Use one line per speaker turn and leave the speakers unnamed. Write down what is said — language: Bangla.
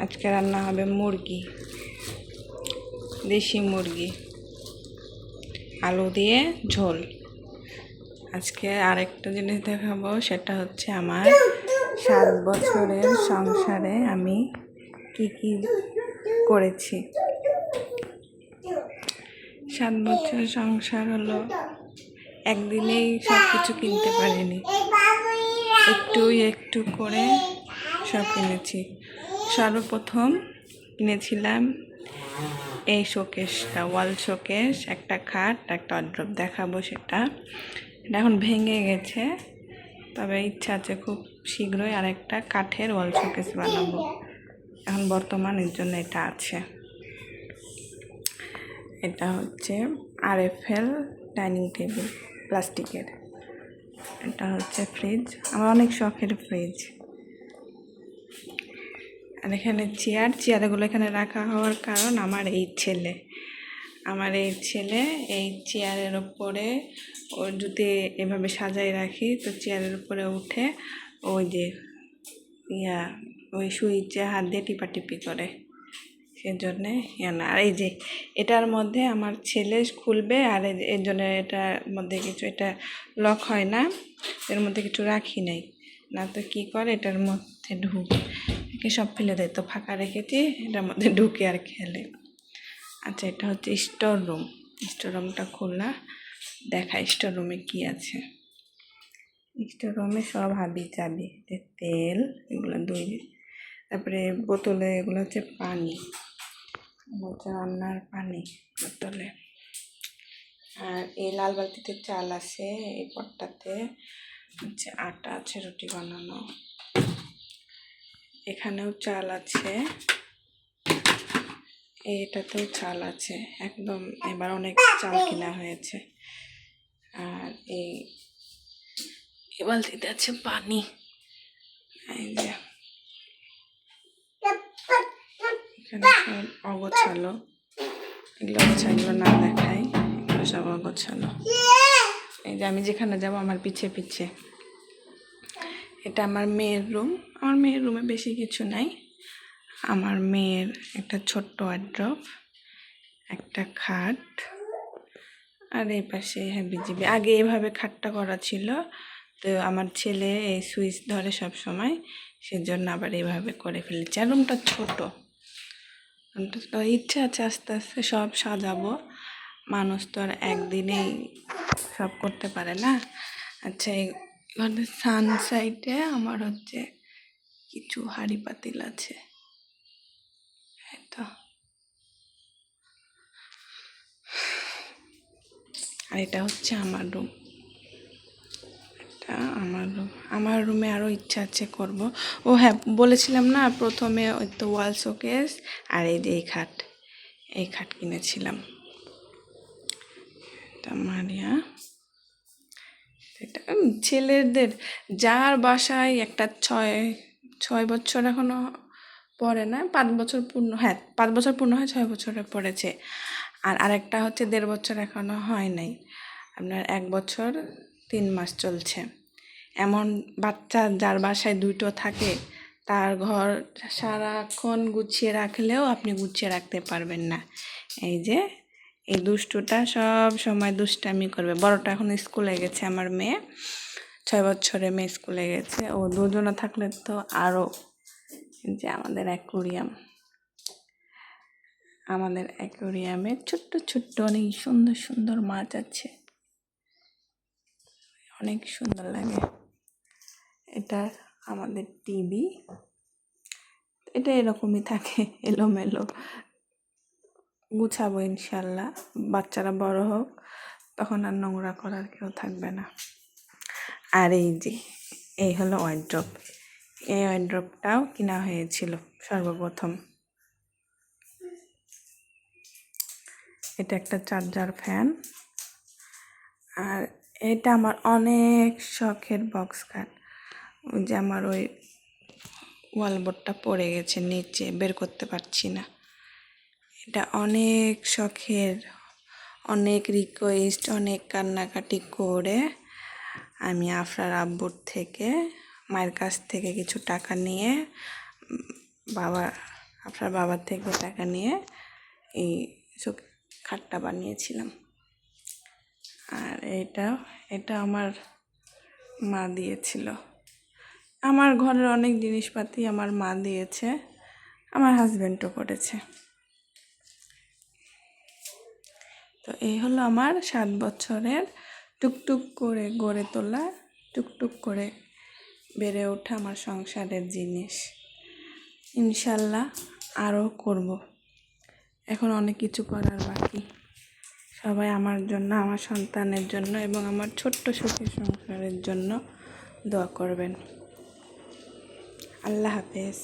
আজকে রান্না হবে মুরগি, দেশি মুরগি, আলু দিয়ে ঝোল। আজকে আরেকটা জিনিস দেখাবো, সেটা হচ্ছে আমার 7 বছরের সংসারে আমি কি কি করেছি। 7 বছর সংসার হলো, একদিনেই সব কিছু কিনতে পারিনি, একটু একটু করে সব কিনেছি। সর্বপ্রথম কিনেছিলাম এই শোকেসটা, ওয়াল শোকেস, একটা খাট, একটা ওয়ার্ড্রপ। দেখাবো সেটা। এটা এখন ভেঙে গেছে, তবে ইচ্ছা আছে খুব শীঘ্রই আর একটা কাঠের ওয়াল শোকেস বানাবো। এখন বর্তমানের জন্য এটা আছে। এটা হচ্ছে RFL ডাইনিং টেবিল, প্লাস্টিকের। এটা হচ্ছে ফ্রিজ, আমার অনেক শখের ফ্রিজ। আর এখানে চেয়ারগুলো এখানে রাখা হওয়ার কারণ আমার এই ছেলে এই চেয়ারের ওপরে, ওর যদি এভাবে সাজাই রাখি তো চেয়ারের উপরে উঠে ওই যে ওই সুইচে হাত দিয়ে টিপাটিপি করে, সেজন্যে না। আর এই যে এটার মধ্যে আমার ছেলে খুলবে, আর এর জন্য এটার মধ্যে কিছু, এটা লক হয় না, এর মধ্যে কিছু রাখি নাই, না তো কী করে এটার মধ্যে ঢুকে সব ফেলে দেয়, তো ফাঁকা রেখেছি, এটার মধ্যে ঢুকে আর খেলে। আচ্ছা, এটা হচ্ছে স্টোর রুমটা খোলা, দেখা স্টোর রুমে কী আছে। স্টোর রুমে সব হাবি চাবি, তেল, এগুলো দই, তারপরে বোতলে এগুলো হচ্ছে পানি, রান্নার পানি বোতলে। আর এই লাল বালতিতে চাল আছে, এই পটটাতে হচ্ছে আটা আছে রুটি বানানো, এখানেও চাল আছে, এইটাতেও চাল আছে, একদম এবার অনেক চাল কিনা হয়েছে। আর এই বালতিতে আছে পানি। এই যে এখানে সব অগোছালো, এগুলো না দেখাই, এগুলো সব অগোছালো। এই যে আমি যেখানে যাব আমার পিছে পিছে, এটা আমার মেয়ের রুম। আমার মেয়ের রুমে বেশি কিছু নাই, আমার মেয়ের একটা ছোট্ট ওয়ার্ড্রপ, একটা খাট, আর এই পাশে হাবিজিবি। আগে এভাবে খাটটা করা ছিল, তো আমার ছেলে এই সুইচ ধরে সব সময়, সেজন্য আবার এইভাবে করে ফেলেছি। আর রুমটা ছোট, ইচ্ছা আছে আস্তে আস্তে সব সাজাবো, মানুষ তো আর একদিনেই সব করতে পারে না। আচ্ছা, এই ঘরের সান সাইডে আমার হচ্ছে কিছু হাঁড়ি পাতিল আছে, তো আর এটা হচ্ছে আমার রুম। আমার রুমে আরও ইচ্ছা আছে করব। ও হ্যাঁ, বলেছিলাম না প্রথমে, ওই তো ওয়াল শোকেস, আর এই যে এই খাট কিনেছিলাম। এটা মারিয়া, এটা ছেলেদের, যার বাসায় একটা 6 বছর এখনো পরে না, 5 বছর পূর্ণ, 5 বছর পূর্ণ হয়, 6 বছরে পড়েছে। আর আরেকটা হচ্ছে 1.5 বছর এখনো হয় নাই, আপনার 1 বছর 3 মাস চলছে। এমন বাচ্চা যার বাসায় 2টো থাকে, তার ঘর সারাক্ষণ গুছিয়ে রাখলেও আপনি গুছিয়ে রাখতে পারবেন না। এই যে এই দুষ্টুটা সব সময় দুষ্টামি করবে। বড়টা এখন স্কুলে গেছে, আমার মেয়ে 6 বছরে মেয়ে স্কুলে গেছে। ও দুজনে থাকলে তো আরও। যে আমাদের অ্যাকোরিয়ামে ছোট্ট ছোট্ট অনেক সুন্দর সুন্দর মাছ আছে, অনেক সুন্দর লাগে। এটা আমাদের টিভি, এটা এরকমই থাকে এলোমেলো, গুছাবো ইনশাল্লাহ। বাচ্চারা বড় হোক, তখন আর নোংরা করার কেউ থাকবে না। আর এই হলো ওয়ার্ড্রপ। এই ওয়ার্ড্রপটাও কিনা হয়েছিল সর্বপ্রথম। এটা একটা চার্জার ফ্যান। আর এটা আমার অনেক শখের বক্স খাট। ওই যে আমার ওই ওয়ালবোর্ডটা পড়ে গেছে নিচে, বের করতে পারছি না। এটা অনেক শখের, অনেক রিকোয়েস্ট, অনেক কান্নাকাটি করে আমি আফরার আব্বুর থেকে মায়ের কাছ থেকে কিছু টাকা নিয়ে বাবা আপনার বাবার থেকে টাকা নিয়ে এই খাটটা বানিয়েছিলাম। আর এটা আমার মা দিয়েছিল। আমার ঘরের অনেক জিনিসপাতি আমার মা দিয়েছে, আমার হাজব্যান্ডও করেছে। তো এই হলো আমার 7 বছরের টুকটুক করে গড়ে তোলা, টুকটুক করে বেড়ে ওঠা আমার সংসারের জিনিস। ইনশাল্লাহ আরও করব। এখন অনেক কিছু করার বাকি। সবাই আমার জন্য, আমার সন্তানের জন্য এবং আমার ছোট্ট সুখী সংসারের জন্য দোয়া করবেন। আল্লাহ হাফেজ।